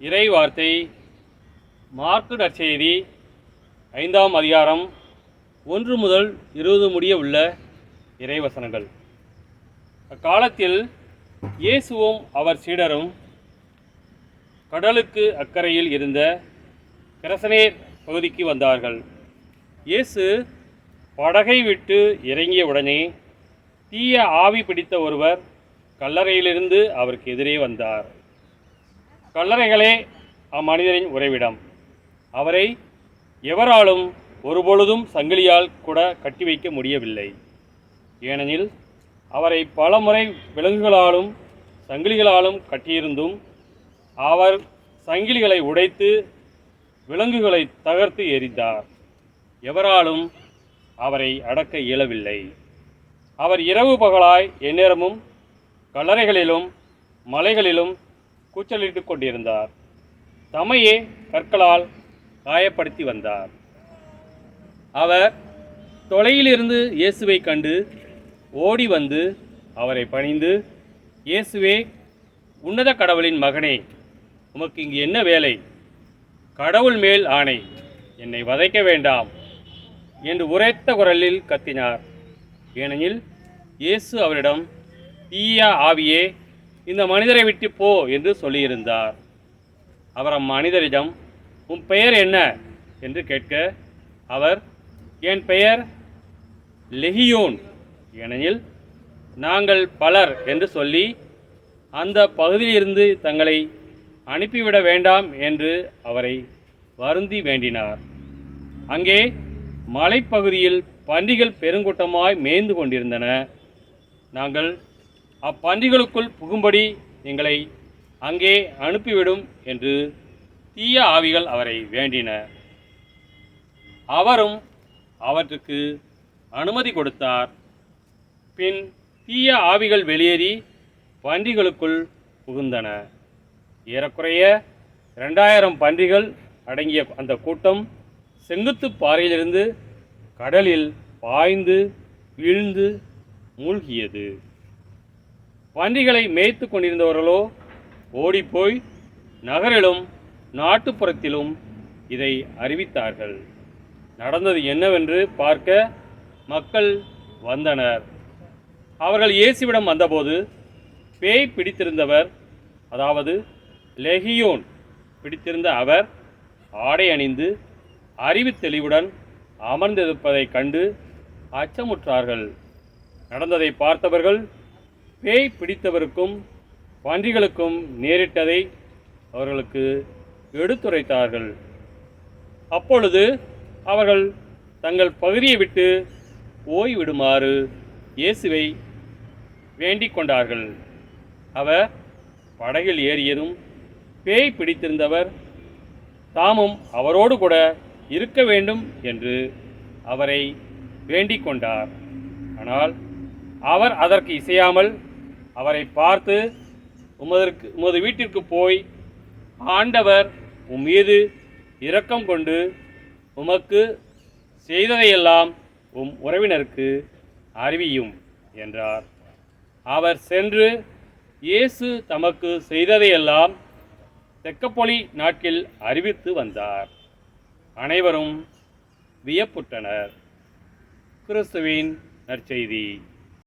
இறை வார்த்தை மார்க்கு நற்செய்தி 5ஆம் அதிகாரம் 1 முதல் 20 முடிய உள்ள இறைவசனங்கள். அக்காலத்தில் இயேசுவும் அவர் சீடரும் கடலுக்கு அக்கறையில் இருந்த கெரசனேர் பகுதிக்கு வந்தார்கள். இயேசு படகை விட்டு இறங்கிய உடனே தீய ஆவி பிடித்த ஒருவர் கல்லறையிலிருந்து அவருக்கு எதிரே வந்தார். கல்லறைகளே அம்மனிதரின் உறைவிடம். அவரை எவராலும் ஒருபொழுதும் சங்கிலியால் கூட கட்டி வைக்க முடியவில்லை. ஏனெனில் அவரை பலமுறை விலங்குகளாலும் சங்கிலிகளாலும் கட்டியிருந்தும் அவர் சங்கிலிகளை உடைத்து விலங்குகளை தகர்த்து எறிந்தார். எவராலும் அவரை அடக்க இயலவில்லை. அவர் இரவு பகலாய் எந்நேரமும் கல்லறைகளிலும் மலைகளிலும் கூச்சலிட்டு கொண்டிருந்தார். தம்மையே கற்களால் காயப்படுத்தி வந்தார். அவர் தொலையிலிருந்து இயேசுவை கண்டு ஓடி வந்து அவரை பணிந்து, இயேசுவே, உன்னத கடவுளின் மகனே, உமக்கு இங்கு என்ன வேலை? கடவுள் மேல் ஆணை, என்னை வதைக்க வேண்டாம் என்று உரைத்த குரலில் கத்தினார். ஏனெனில் இயேசு அவரிடம், தீய ஆவியே, இந்த மனிதரை விட்டு போ என்று சொல்லியிருந்தார். அவர் அம்மனிதரிடம், உன் பெயர் என்ன என்று கேட்க, அவர், என் பெயர் லெகியோன், ஏனெனில் நாங்கள் பலர் என்று சொல்லி அந்த பகுதியிலிருந்து தங்களை அனுப்பிவிட வேண்டாம் என்று அவரை வருந்தி வேண்டினார். அங்கே மலைப்பகுதியில் பன்றிகள் பெருங்கூட்டமாய் மேய்ந்து கொண்டிருந்தன. நாங்கள் அப்பன்றிகளுக்குள் புகும்படி எங்களை அங்கே அனுப்பிவிடும் என்று தீய ஆவிகள் அவரை வேண்டின. அவரும் அவற்றுக்கு அனுமதி கொடுத்தார். பின் தீய ஆவிகள் வெளியேறி பன்றிகளுக்குள் புகுந்தன. ஏறக்குறைய 2000 பன்றிகள் அடங்கிய அந்த கூட்டம் செங்குத்து பாறையிலிருந்து கடலில் பாய்ந்து வீழ்ந்து மூழ்கியது. பன்றிகளை மேய்த்து கொண்டிருந்தவர்களோ ஓடிப்போய் நகரிலும் நாட்டுப்புறத்திலும் இதை அறிவித்தார்கள். நடந்தது என்னவென்று பார்க்க மக்கள் வந்தனர். அவர்கள் இயேசுவிடம் வந்தபோது பேய் பிடித்திருந்தவர், அதாவது லெகியோன் பிடித்திருந்த அவர் ஆடை அணிந்து அறிவு தெளிவுடன் அமர்ந்திருப்பதைக் கண்டு அச்சமுற்றார்கள். நடந்ததை பார்த்தவர்கள் பேய் பிடித்தவருக்கும் பன்றிகளுக்கும் நேரிட்டதை அவர்களுக்கு எடுத்துரைத்தார்கள். அப்பொழுது அவர்கள் தங்கள் பகுதியை விட்டு ஓய்விடுமாறு இயேசுவை வேண்டிக் கொண்டார்கள். அவர் படகில் ஏறியதும் பேய் பிடித்திருந்தவர் தாமும் அவரோடு கூட இருக்க வேண்டும் என்று அவரை வேண்டிக் கொண்டார். ஆனால் அவர் அதற்கு இசையாமல் அவரை பார்த்து, உமது வீட்டிற்கு போய் ஆண்டவர் உம் மீது இரக்கம் கொண்டு உமக்கு செய்ததையெல்லாம் உம் உறவினருக்கு அறிவியும் என்றார். அவர் சென்று இயேசு தமக்கு செய்ததையெல்லாம் தெக்கப்பொலி நாட்டில் அறிவித்து வந்தார். அனைவரும் வியப்புற்றனர். கிறிஸ்துவின் நற்செய்தி.